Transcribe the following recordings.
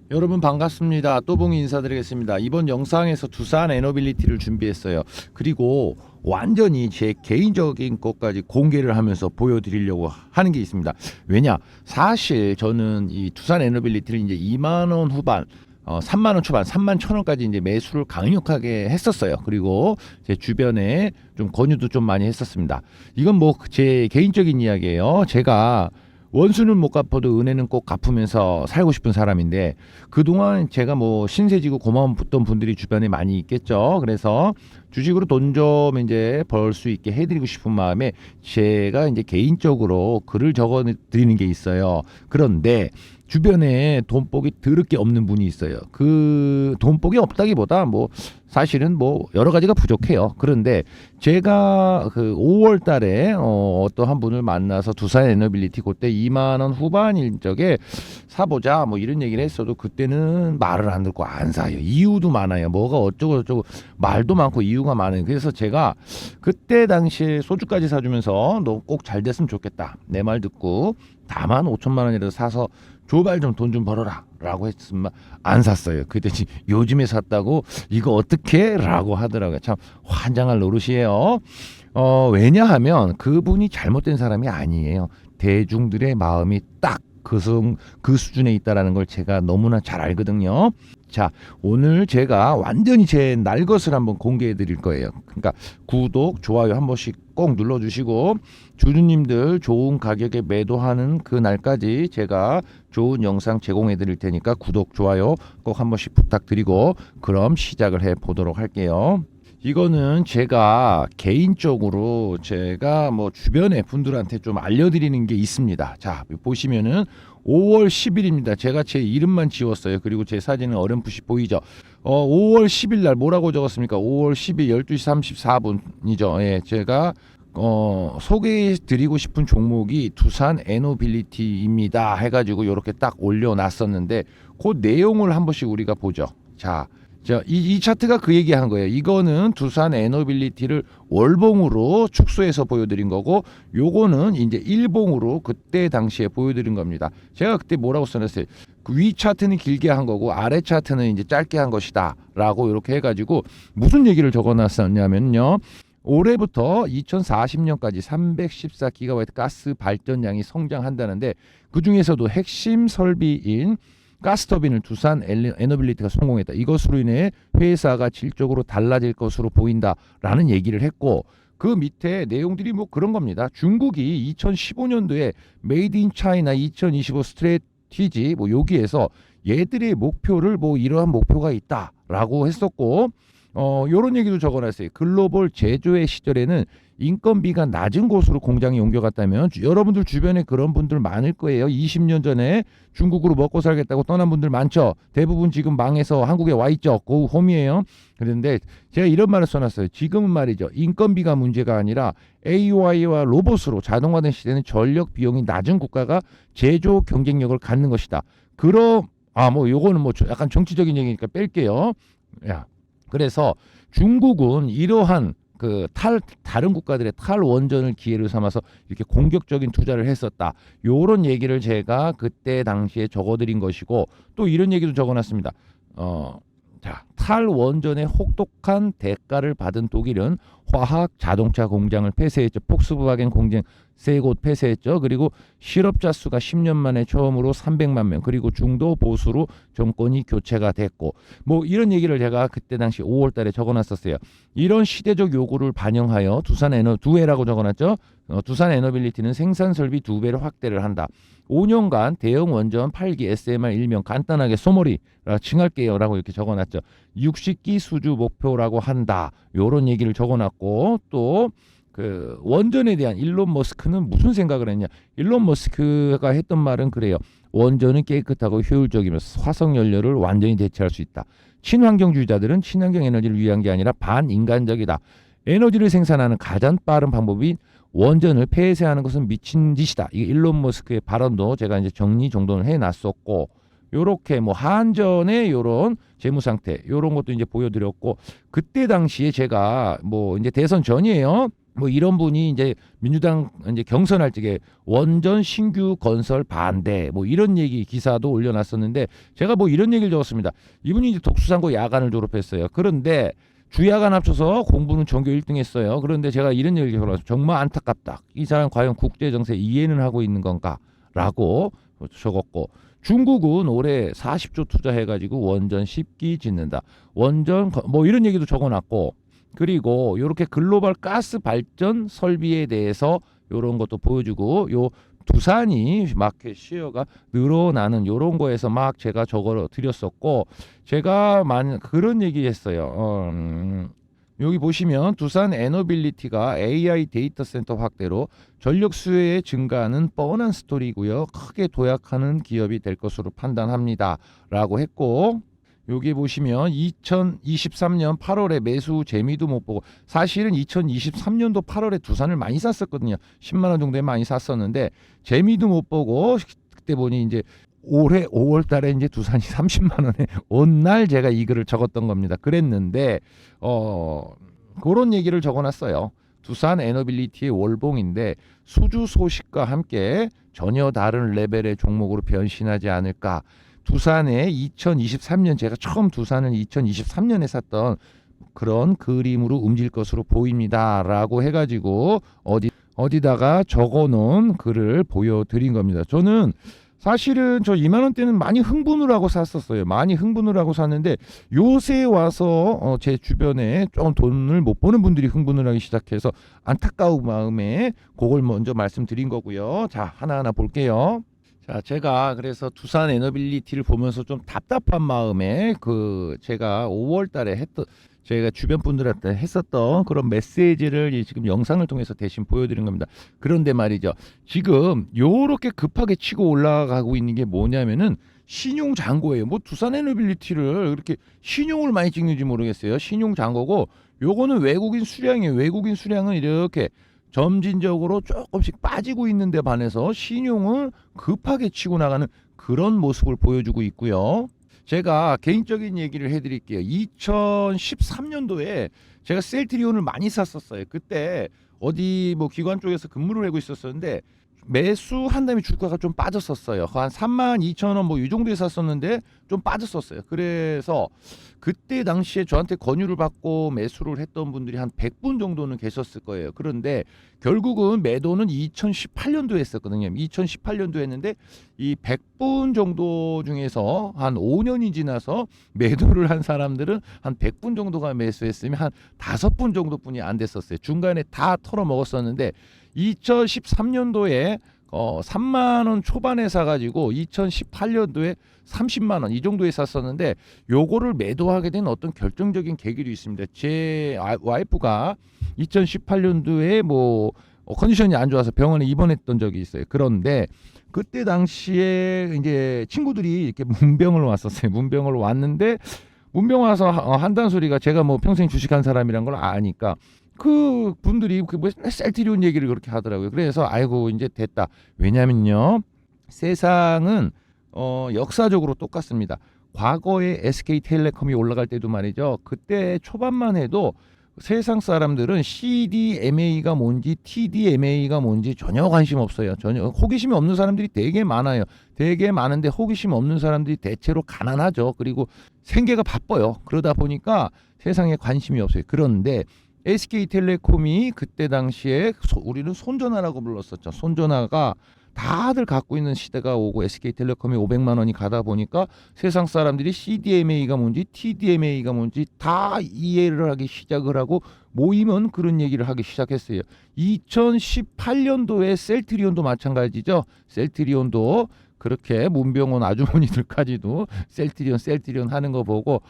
여러분 반갑습니다. 또봉이 인사드리겠습니다. 이번 영상에서 두산 에너빌리티를 준비했어요. 그리고 완전히 제 개인적인 것까지 공개를 하면서 보여드리려고 하는 게 있습니다. 왜냐? 사실 저는 이 두산 에너빌리티를 이제 2만 원 후반 3만 원 초반, 3만 1,000원까지 이제 매수를 강력하게 했었어요. 그리고 제 주변에 좀 권유도 좀 많이 했었습니다. 이건 뭐 제 개인적인 이야기예요. 제가 원수는 못 갚아도 은혜는 꼭 갚으면서 살고 싶은 사람인데, 그동안 제가 뭐 신세지고 고마움 붙던 분들이 주변에 많이 있겠죠. 그래서 주식으로 돈 좀 이제 벌 수 있게 해드리고 싶은 마음에 제가 이제 개인적으로 글을 적어 드리는 게 있어요. 그런데 주변에 돈복이 더럽게 없는 분이 있어요. 그 돈복이 없다기보다 뭐 사실은 뭐 여러 가지가 부족해요. 그런데 제가 그 5월 달에 어떤 한 분을 만나서 두산 에너빌리티 그때 2만 원 후반일 적에 사보자 뭐 이런 얘기를 했어도 그때는 말을 안 듣고 안 사요. 이유도 많아요. 뭐가 어쩌고 저쩌고 말도 많고 이유가 많아요. 그래서 제가 그때 당시에 소주까지 사주면서 너 꼭 잘 됐으면 좋겠다. 내 말 듣고 다만 5천만 원이라도 사서 조발 좀 돈 좀 벌어라 라고 했으면 안 샀어요. 그랬더니 요즘에 샀다고 이거 어떻게? 라고 하더라고요. 참 환장할 노릇이에요. 왜냐하면 그분이 잘못된 사람이 아니에요. 대중들의 마음이 딱 그 수준에 있다라는 걸 제가 너무나 잘 알거든요. 자, 오늘 제가 완전히 제 날 것을 한번 공개해 드릴 거예요. 그러니까 구독, 좋아요 한 번씩 꼭 눌러주시고, 주주님들 좋은 가격에 매도하는 그 날까지 제가 좋은 영상 제공해 드릴 테니까 구독, 좋아요 꼭 한 번씩 부탁드리고, 그럼 시작을 해 보도록 할게요. 이거는 제가 개인적으로 제가 뭐 주변의 분들한테 좀 알려드리는 게 있습니다. 자, 보시면은 5월 10일입니다. 제가 제 이름만 지웠어요. 그리고 제 사진은 어렴풋이 보이죠. 5월 10일 날 뭐라고 적었습니까? 5월 10일 12시 34분이죠. 예, 제가 소개해드리고 싶은 종목이 두산 에너빌리티입니다. 해가지고 이렇게 딱 올려놨었는데 그 내용을 한 번씩 우리가 보죠. 자, 이 차트가 그 얘기한 거예요. 이거는 두산 에너빌리티를 월봉으로 축소해서 보여드린 거고, 요거는 이제 일봉으로 그때 당시에 보여드린 겁니다. 제가 그때 뭐라고 써놨어요? 그 위 차트는 길게 한 거고 아래 차트는 이제 짧게 한 것이다라고 이렇게 해가지고 무슨 얘기를 적어놨었냐면요. 올해부터 2040년까지 314기가와트 가스 발전량이 성장한다는데, 그 중에서도 핵심 설비인 가스터빈을 두산 에너빌리티가 성공했다. 이것으로 인해 회사가 질적으로 달라질 것으로 보인다라는 얘기를 했고, 그 밑에 내용들이 뭐 그런 겁니다. 중국이 2015년도에 메이드 인 차이나 2025 스트래티지 뭐 여기에서 얘들의 목표를 뭐 이러한 목표가 있다라고 했었고, 요런 얘기도 적어놨어요. 글로벌 제조의 시절에는 인건비가 낮은 곳으로 공장이 옮겨갔다면, 여러분들 주변에 그런 분들 많을 거예요. 20년 전에 중국으로 먹고 살겠다고 떠난 분들 많죠. 대부분 지금 망해서 한국에 와 있죠. 그 홈이에요. 그런데 제가 이런 말을 써놨어요. 지금은 말이죠, 인건비가 문제가 아니라 AI와 로봇으로 자동화된 시대는 전력 비용이 낮은 국가가 제조 경쟁력을 갖는 것이다. 그럼 뭐 요거는 뭐 약간 정치적인 얘기니까 뺄게요. 야, 그래서 중국은 이러한 다른 국가들의 탈원전을 기회를 삼아서 이렇게 공격적인 투자를 했었다. 요런 얘기를 제가 그때 당시에 적어드린 것이고, 또 이런 얘기도 적어놨습니다. 자, 탈원전의 혹독한 대가를 받은 독일은 화학 자동차 공장을 폐쇄했죠. 폭스바겐 공장 3곳 폐쇄했죠. 그리고 실업자 수가 10년 만에 처음으로 300만 명, 그리고 중도 보수로 정권이 교체가 됐고, 뭐 이런 얘기를 제가 그때 당시 5월 달에 적어놨었어요. 이런 시대적 요구를 반영하여 두 해라고 적어놨죠. 두산 에너빌리티는 생산 설비 2배를 확대를 한다. 5년간 대형 원전 8기 SMR 일명 간단하게 소머리라 칭할게요 라고 이렇게 적어놨죠. 60기 수주 목표라고 한다. 요런 얘기를 적어놨고, 또 그 원전에 대한 일론 머스크는 무슨 생각을 했냐. 일론 머스크가 했던 말은 그래요. 원전은 깨끗하고 효율적이면서 화석 연료를 완전히 대체할 수 있다. 친환경주의자들은 친환경 에너지를 위한 게 아니라 반인간적이다. 에너지를 생산하는 가장 빠른 방법이 원전을 폐쇄하는 것은 미친 짓이다. 이게 일론 머스크의 발언도 제가 이제 정리정돈을 해놨었고, 요렇게 뭐 한전의 요런 재무 상태 요런 것도 이제 보여드렸고, 그때 당시에 제가 뭐 이제 대선 전이에요. 뭐 이런 분이 이제 민주당 이제 경선할 적에 원전 신규 건설 반대 뭐 이런 얘기 기사도 올려놨었는데 제가 뭐 이런 얘기를 적었습니다. 이분이 이제 독수상고 야간을 졸업했어요. 그런데 주야간 합쳐서 공부는 전교 1등 했어요. 그런데 제가 이런 얘기를 적었어요. 정말 안타깝다. 이 사람 과연 국제 정세 이해는 하고 있는 건가라고 적었고, 중국은 올해 40조 투자해가지고 원전 10기 짓는다. 원전 뭐 이런 얘기도 적어놨고, 그리고 이렇게 글로벌 가스 발전 설비에 대해서 이런 것도 보여주고, 요 두산이 마켓 시어가 늘어나는 이런 거에서 막 제가 적어 드렸었고, 제가 그런 얘기했어요. 여기 보시면 두산 에너빌리티가 AI 데이터 센터 확대로 전력 수요의 증가는 뻔한 스토리고요. 크게 도약하는 기업이 될 것으로 판단합니다. 라고 했고, 여기 보시면 2023년 8월에 매수 재미도 못 보고, 사실은 2023년도 8월에 두산을 많이 샀었거든요. 10만 원 정도에 많이 샀었는데 재미도 못 보고 그때 보니 이제 올해 5월 달에 이제 두산이 30만 원에 온 날 제가 이 글을 적었던 겁니다. 그랬는데 그런 얘기를 적어놨어요. 두산 에너빌리티의 월봉인데 수주 소식과 함께 전혀 다른 레벨의 종목으로 변신하지 않을까. 두산의 2023년, 제가 처음 두산을 2023년에 샀던 그런 그림으로 움직일 것으로 보입니다. 라고 해가지고 어디다가 적어놓은 글을 보여드린 겁니다. 저는 사실은 저 2만 원대는 많이 흥분을 하고 샀었어요. 많이 흥분을 하고 샀는데 요새 와서 제 주변에 좀 돈을 못 버는 분들이 흥분을 하기 시작해서 안타까운 마음에 그걸 먼저 말씀드린 거고요. 자, 하나하나 볼게요. 자, 제가 그래서 두산 에너빌리티를 보면서 좀 답답한 마음에 제가 5월 달에 제가 주변 분들한테 했었던 그런 메시지를 지금 영상을 통해서 대신 보여드린 겁니다. 그런데 말이죠. 지금 요렇게 급하게 치고 올라가고 있는 게 뭐냐면은 신용 잔고예요. 뭐 두산 에너빌리티를 그렇게 신용을 많이 찍는지 모르겠어요. 신용 잔고고, 요거는 외국인 수량이에요. 외국인 수량은 이렇게 점진적으로 조금씩 빠지고 있는데 반해서 신용을 급하게 치고 나가는 그런 모습을 보여주고 있고요. 제가 개인적인 얘기를 해드릴게요. 2013년도에 제가 셀트리온을 많이 샀었어요. 그때 어디 뭐 기관 쪽에서 근무를 하고 있었었는데 매수한 다음에 주가가 좀 빠졌었어요. 한 32,000원 뭐 이 정도에 샀었는데 좀 빠졌었어요. 그래서 그때 당시에 저한테 권유를 받고 매수를 했던 분들이 한 100분 정도는 계셨을 거예요. 그런데 결국은 매도는 2018년도에 했었거든요. 2018년도에 했는데 이 100분 정도 중에서 한 5년이 지나서 매도를 한 사람들은 한 100분 정도가 매수했으면 한 5분 정도뿐이 안 됐었어요. 중간에 다 털어 먹었었는데 2013년도에 3만 원 초반에 사가지고 2018년도에 30만 원 이 정도에 샀었는데, 요거를 매도하게 된 어떤 결정적인 계기도 있습니다. 제 와이프가 2018년도에 뭐 컨디션이 안 좋아서 병원에 입원했던 적이 있어요. 그런데 그때 당시에 이제 친구들이 이렇게 문병을 왔었어요. 문병을 왔는데 문병 와서 한다는 소리가, 제가 뭐 평생 주식한 사람이란 걸 아니까 그 분들이 뭐 셀트리온 얘기를 그렇게 하더라고요. 그래서 아이고 이제 됐다. 왜냐면요, 세상은 역사적으로 똑같습니다. 과거에 SK텔레콤이 올라갈 때도 말이죠. 그때 초반만 해도 세상 사람들은 CDMA가 뭔지 TDMA가 뭔지 전혀 관심 없어요. 전혀 호기심이 없는 사람들이 되게 많아요. 되게 많은데 호기심 없는 사람들이 대체로 가난하죠. 그리고 생계가 바빠요. 그러다 보니까 세상에 관심이 없어요. 그런데 SK텔레콤이 그때 당시에 우리는 손전화라고 불렀었죠. 손전화가 다들 갖고 있는 시대가 오고 SK텔레콤이 500만 원이 가다 보니까 세상 사람들이 CDMA가 뭔지 TDMA가 뭔지 다 이해를 하기 시작을 하고 모이면 그런 얘기를 하기 시작했어요. 2018년도에 셀트리온도 마찬가지죠. 셀트리온도 그렇게 문병원 아주머니들까지도 셀트리온 하는 거 보고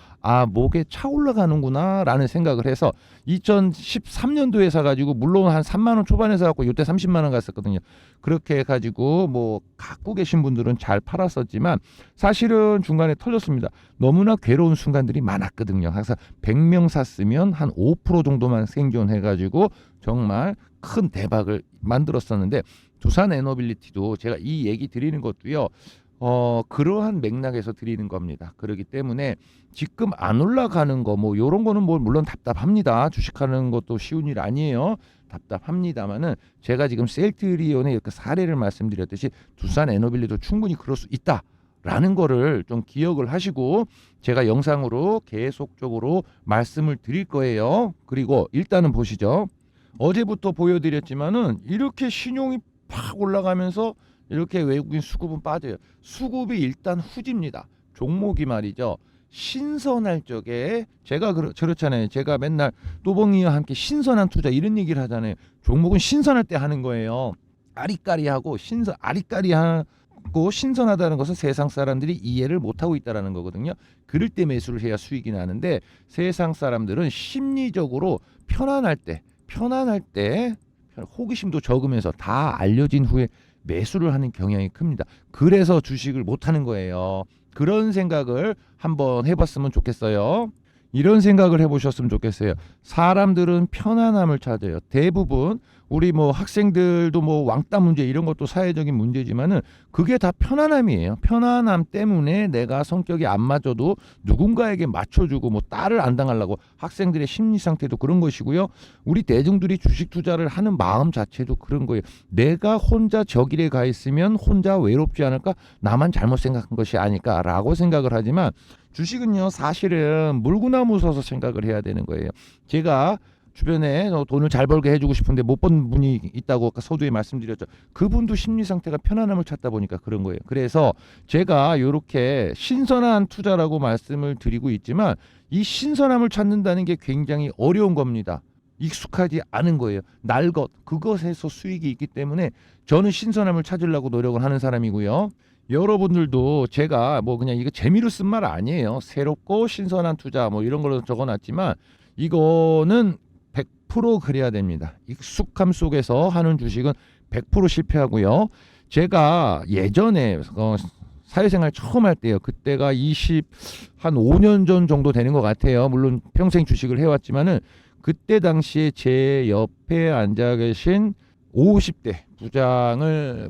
목에 차 올라가는구나 라는 생각을 해서 2013년도에 사가지고, 물론 한 3만 원 초반에 사갖고 이때 30만 원 갔었거든요. 그렇게 해가지고 뭐 갖고 계신 분들은 잘 팔았었지만 사실은 중간에 털렸습니다. 너무나 괴로운 순간들이 많았거든요. 그래서 100명 샀으면 한 5% 정도만 생존해가지고 정말 큰 대박을 만들었었는데, 두산 에너빌리티도 제가 이 얘기 드리는 것도요, 그러한 맥락에서 드리는 겁니다. 그렇기 때문에 지금 안 올라가는 거 뭐 요런 거는 뭐 물론 답답합니다. 주식하는 것도 쉬운 일 아니에요. 답답합니다만은 제가 지금 셀트리온의 이렇게 사례를 말씀드렸듯이 두산 에너빌리도 충분히 그럴 수 있다라는 거를 좀 기억을 하시고 제가 영상으로 계속적으로 말씀을 드릴 거예요. 그리고 일단은 보시죠. 어제부터 보여드렸지만은 이렇게 신용이 팍 올라가면서 이렇게 외국인 수급은 빠져요. 수급이 일단 후집니다. 종목이 말이죠. 신선할 적에 제가 그렇잖아요. 제가 맨날 또봉이와 함께 신선한 투자 이런 얘기를 하잖아요. 종목은 신선할 때 하는 거예요. 아리까리하고 아리까리하고 신선하다는 것은 세상 사람들이 이해를 못하고 있다라는 거거든요. 그럴 때 매수를 해야 수익이 나는데 세상 사람들은 심리적으로 편안할 때 호기심도 적으면서 다 알려진 후에 매수를 하는 경향이 큽니다. 그래서 주식을 못 하는 거예요. 그런 생각을 한번 해봤으면 좋겠어요. 이런 생각을 해보셨으면 좋겠어요. 사람들은 편안함을 찾아요. 대부분 우리 뭐 학생들도 뭐 왕따 문제 이런 것도 사회적인 문제지만은 그게 다 편안함이에요. 편안함 때문에 내가 성격이 안 맞아도 누군가에게 맞춰주고 뭐 딸을 안 당하려고 학생들의 심리 상태도 그런 것이고요. 우리 대중들이 주식 투자를 하는 마음 자체도 그런 거예요. 내가 혼자 저 길에 가 있으면 혼자 외롭지 않을까? 나만 잘못 생각한 것이 아닐까라고 생각을 하지만 주식은요 사실은 물구나무 서서 생각을 해야 되는 거예요. 제가 주변에 돈을 잘 벌게 해주고 싶은데 못 번 분이 있다고 아까 서두에 말씀드렸죠. 그분도 심리 상태가 편안함을 찾다 보니까 그런 거예요. 그래서 제가 이렇게 신선한 투자라고 말씀을 드리고 있지만 이 신선함을 찾는다는 게 굉장히 어려운 겁니다. 익숙하지 않은 거예요. 날 그것에서 수익이 있기 때문에 저는 신선함을 찾으려고 노력을 하는 사람이고요. 여러분들도 제가 뭐 그냥 이거 재미로 쓴 말 아니에요. 새롭고 신선한 투자 뭐 이런 걸로 적어놨지만 이거는 100% 그래야 됩니다. 익숙함 속에서 하는 주식은 100% 실패하고요. 제가 예전에 사회생활 처음 할 때요. 그때가 한 5년 전 정도 되는 것 같아요. 물론 평생 주식을 해왔지만은 그때 당시에 제 옆에 앉아 계신 50대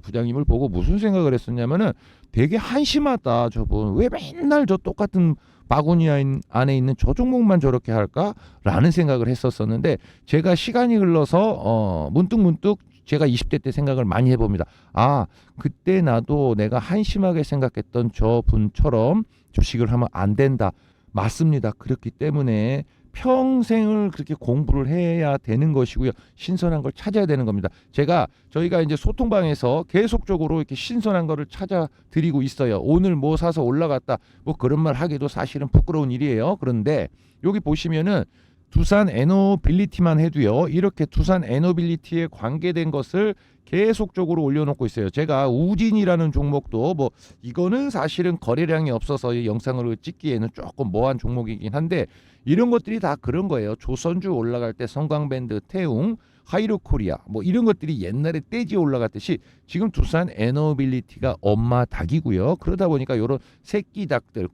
부장님을 보고 무슨 생각을 했었냐면은 되게 한심하다 저분 왜 맨날 저 똑같은 바구니 안에 있는 저 종목만 저렇게 할까라는 생각을 했었었는데 제가 시간이 흘러서 문득 제가 20대 때 생각을 많이 해봅니다. 아 그때 나도 내가 한심하게 생각했던 저 분처럼 주식을 하면 안 된다. 맞습니다. 그렇기 때문에 평생을 그렇게 공부를 해야 되는 것이고요. 신선한 걸 찾아야 되는 겁니다. 저희가 이제 소통방에서 계속적으로 이렇게 신선한 거를 찾아 드리고 있어요. 오늘 뭐 사서 올라갔다. 뭐 그런 말 하기도 사실은 부끄러운 일이에요. 그런데 여기 보시면은 두산 에너빌리티만 해도요. 이렇게 두산 에너빌리티에 관계된 것을 계속적으로 올려놓고 있어요. 제가 우진이라는 종목도 뭐 이거는 사실은 거래량이 없어서 영상으로 찍기에는 조금 뭐한 종목이긴 한데 이런 것들이 다 그런 거예요. 조선주 올라갈 때 성광밴드, 태웅, 하이로코리아 뭐 이런 것들이 옛날에 떼지 올라갔듯이 지금 두산 에너빌리티가 엄마 닭이고요. 그러다 보니까 이런 새끼 닭들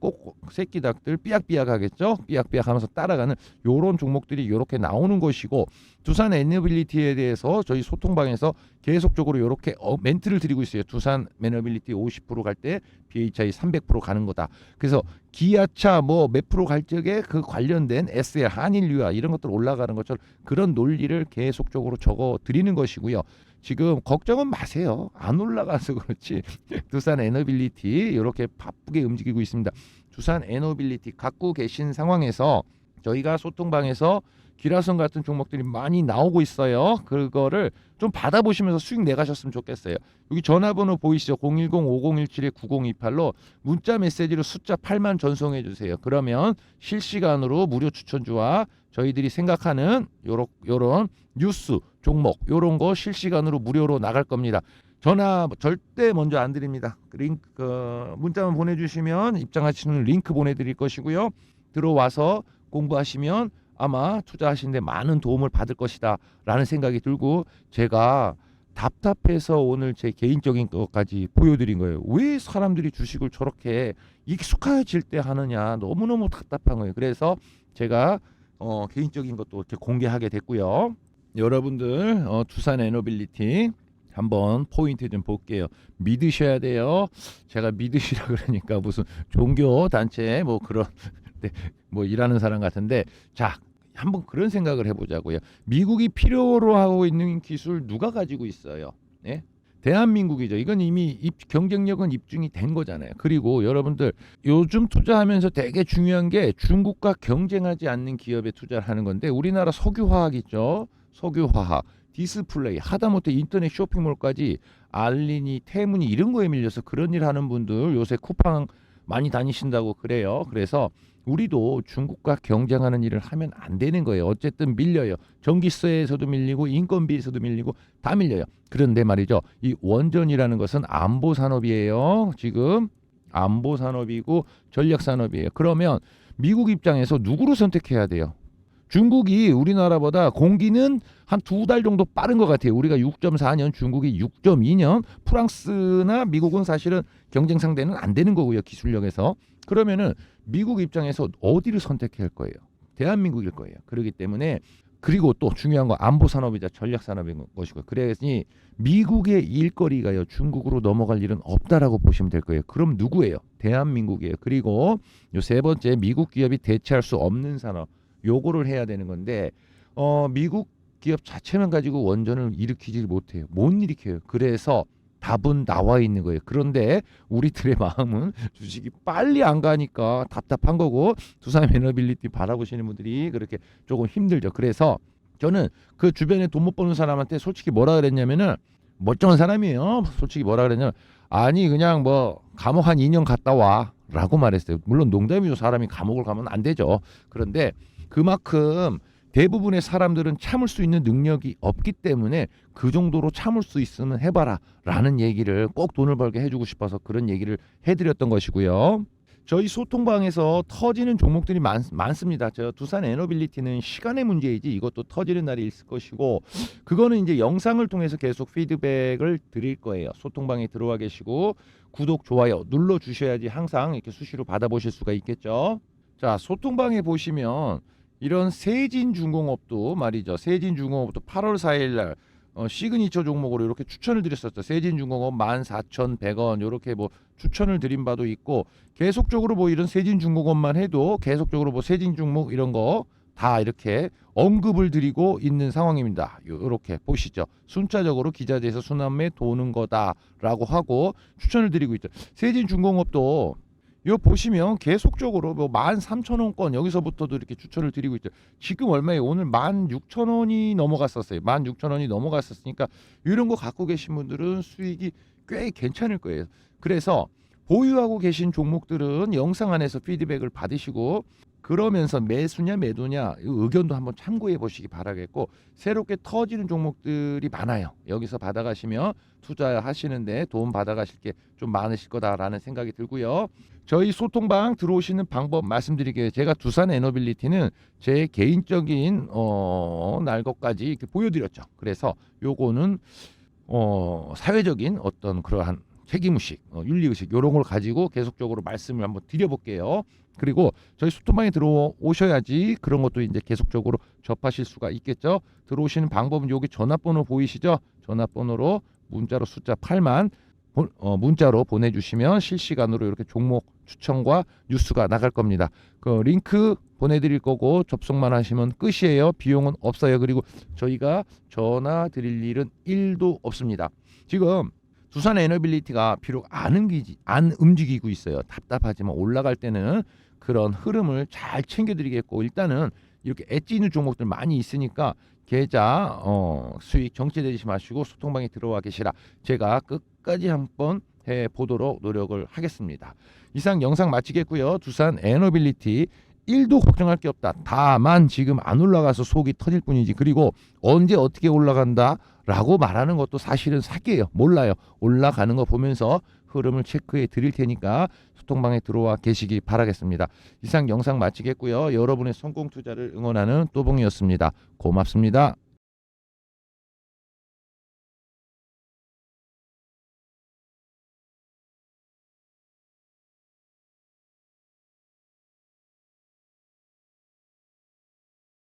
삐약삐약하겠죠. 삐약삐약하면서 따라가는 이런 종목들이 이렇게 나오는 것이고 두산 에너빌리티에 대해서 저희 소통방에서 계속적으로 이렇게 멘트를 드리고 있어요. 두산 에너빌리티 50%갈 때 BHI 300% 가는 거다. 그래서 기아차 뭐 몇 프로 갈 적에 그 관련된 SL 한일유아 이런 것들 올라가는 것처럼 그런 논리를 계속적으로 적어 드리는 것이고요. 지금 걱정은 마세요. 안 올라가서 그렇지. 두산 에너빌리티 이렇게 바쁘게 움직이고 있습니다. 두산 에너빌리티 갖고 계신 상황에서 저희가 소통방에서 기라성 같은 종목들이 많이 나오고 있어요. 그거를 좀 받아보시면서 수익 내가셨으면 좋겠어요. 여기 전화번호 보이시죠? 010-5017-9028로 문자 메시지로 숫자 8만 전송해 주세요. 그러면 실시간으로 무료 추천주와 저희들이 생각하는 요런 뉴스 종목 요런 거 실시간으로 무료로 나갈 겁니다. 전화 절대 먼저 안 드립니다. 문자만 보내주시면 입장하시는 링크 보내드릴 것이고요. 들어와서 공부하시면 아마 투자하시는데 많은 도움을 받을 것이다 라는 생각이 들고 제가 답답해서 오늘 제 개인적인 것까지 보여드린 거예요. 왜 사람들이 주식을 저렇게 익숙해질 때 하느냐 너무너무 답답한 거예요. 그래서 제가 개인적인 것도 이렇게 공개하게 됐고요. 여러분들 두산 에너빌리티 한번 포인트 좀 볼게요. 믿으셔야 돼요. 제가 믿으시라 그러니까 무슨 종교 단체 뭐 그런 뭐 일하는 사람 같은데, 자 한번 그런 생각을 해보자고요. 미국이 필요로 하고 있는 기술 누가 가지고 있어요? 예? 대한민국이죠. 이건 이미 경쟁력은 입증이 된 거잖아요. 그리고 여러분들 요즘 투자하면서 되게 중요한 게 중국과 경쟁하지 않는 기업에 투자를 하는 건데, 우리나라 석유화학 있죠. 석유화학, 디스플레이, 하다못해 인터넷 쇼핑몰까지 알리니, 테무니 이런 거에 밀려서 그런 일 하는 분들 요새 쿠팡 많이 다니신다고 그래요. 그래서 우리도 중국과 경쟁하는 일을 하면 안 되는 거예요. 어쨌든 밀려요. 전기세에서도 밀리고 인건비에서도 밀리고 다 밀려요. 그런데 말이죠, 이 원전이라는 것은 안보 산업이에요. 지금 안보 산업이고 전략 산업이에요. 그러면 미국 입장에서 누구를 선택해야 돼요? 중국이 우리나라보다 공기는 한 2달 정도 빠른 것 같아요. 우리가 6.4년, 중국이 6.2년. 프랑스나 미국은 사실은 경쟁 상대는 안 되는 거고요, 기술력에서. 그러면은 미국 입장에서 어디를 선택할 거예요? 대한민국일 거예요. 그렇기 때문에, 그리고 또 중요한 거 안보 산업이자 전략 산업인 것이고, 그래서 미국의 일거리가요 중국으로 넘어갈 일은 없다라고 보시면 될 거예요. 그럼 누구예요? 대한민국이에요. 그리고 요 세 번째, 미국 기업이 대체할 수 없는 산업, 요거를 해야 되는 건데, 미국 기업 자체만 가지고 원전을 일으키지 못해요. 못 일으켜요. 그래서 답은 나와 있는 거예요. 그런데 우리들의 마음은 주식이 빨리 안 가니까 답답한 거고, 두산 에너빌리티 바라보시는 분들이 그렇게 조금 힘들죠. 그래서 저는 그 주변에 돈 못 버는 사람한테 솔직히 뭐라 그랬냐면은, 멀쩡한 사람이에요. 솔직히 뭐라 그랬냐면, 아니 그냥 뭐 감옥 한 2년 갔다 와 라고 말했어요. 물론 농담이죠. 사람이 감옥을 가면 안 되죠. 그런데 그만큼 대부분의 사람들은 참을 수 있는 능력이 없기 때문에 그 정도로 참을 수 있으면 해봐라 라는 얘기를 꼭 돈을 벌게 해주고 싶어서 그런 얘기를 해드렸던 것이고요. 저희 소통방에서 터지는 종목들이 많습니다. 저 두산 에너빌리티는 시간의 문제이지 이것도 터지는 날이 있을 것이고, 그거는 이제 영상을 통해서 계속 피드백을 드릴 거예요. 소통방에 들어와 계시고 구독, 좋아요 눌러 주셔야지 항상 이렇게 수시로 받아보실 수가 있겠죠. 자, 소통방에 보시면 이런 세진중공업도 말이죠. 세진중공업도 8월 4일 날 시그니처 종목으로 이렇게 추천을 드렸었죠. 세진중공업 14,100원 이렇게 뭐 추천을 드린 바도 있고, 계속적으로 뭐 이런 세진중공업만 해도 계속적으로 뭐 세진중목 이런 거 다 이렇게 언급을 드리고 있는 상황입니다. 이렇게 보시죠. 순차적으로 기자재에서 순환매 도는 거다라고 하고 추천을 드리고 있죠. 세진중공업도 이거 보시면 계속적으로 뭐 13,000원권 여기서부터도 이렇게 추천을 드리고 있죠. 지금 얼마예요? 오늘 16,000원이 넘어갔었어요. 16,000원이 넘어갔었으니까 이런 거 갖고 계신 분들은 수익이 꽤 괜찮을 거예요. 그래서 보유하고 계신 종목들은 영상 안에서 피드백을 받으시고, 그러면서 매수냐 매도냐 의견도 한번 참고해 보시기 바라겠고, 새롭게 터지는 종목들이 많아요. 여기서 받아가시면 투자하시는데 도움 받아가실 게 좀 많으실 거다라는 생각이 들고요. 저희 소통방 들어오시는 방법 말씀드릴게요. 제가 두산 에너빌리티는 제 개인적인 날 것까지 이렇게 보여드렸죠. 그래서 요거는 사회적인 어떤 그러한 책임의식, 윤리의식 이런 걸 가지고 계속적으로 말씀을 한번 드려볼게요. 그리고 저희 소통방에 들어오셔야지 그런 것도 이제 계속적으로 접하실 수가 있겠죠. 들어오시는 방법은 여기 전화번호 보이시죠? 전화번호로 문자로 숫자 8만 문자로 보내주시면 실시간으로 이렇게 종목 추천과 뉴스가 나갈 겁니다. 그 링크 보내드릴 거고 접속만 하시면 끝이에요. 비용은 없어요. 그리고 저희가 전화 드릴 일은 1도 없습니다. 지금 두산 에너빌리티가 비록 안 움직이고 있어요. 답답하지만 올라갈 때는 그런 흐름을 잘 챙겨드리겠고, 일단은 이렇게 엣지 있는 종목들 많이 있으니까 계좌 수익 정체되지 마시고 소통방에 들어와 계시라. 제가 끝까지 한번 해보도록 노력을 하겠습니다. 이상 영상 마치겠고요. 두산 에너빌리티 1도 걱정할 게 없다. 다만 지금 안 올라가서 속이 터질 뿐이지, 그리고 언제 어떻게 올라간다 라고 말하는 것도 사실은 사기예요. 몰라요. 올라가는 거 보면서 흐름을 체크해 드릴 테니까 소통방에 들어와 계시기 바라겠습니다. 이상 영상 마치겠고요. 여러분의 성공 투자를 응원하는 또봉이었습니다. 고맙습니다.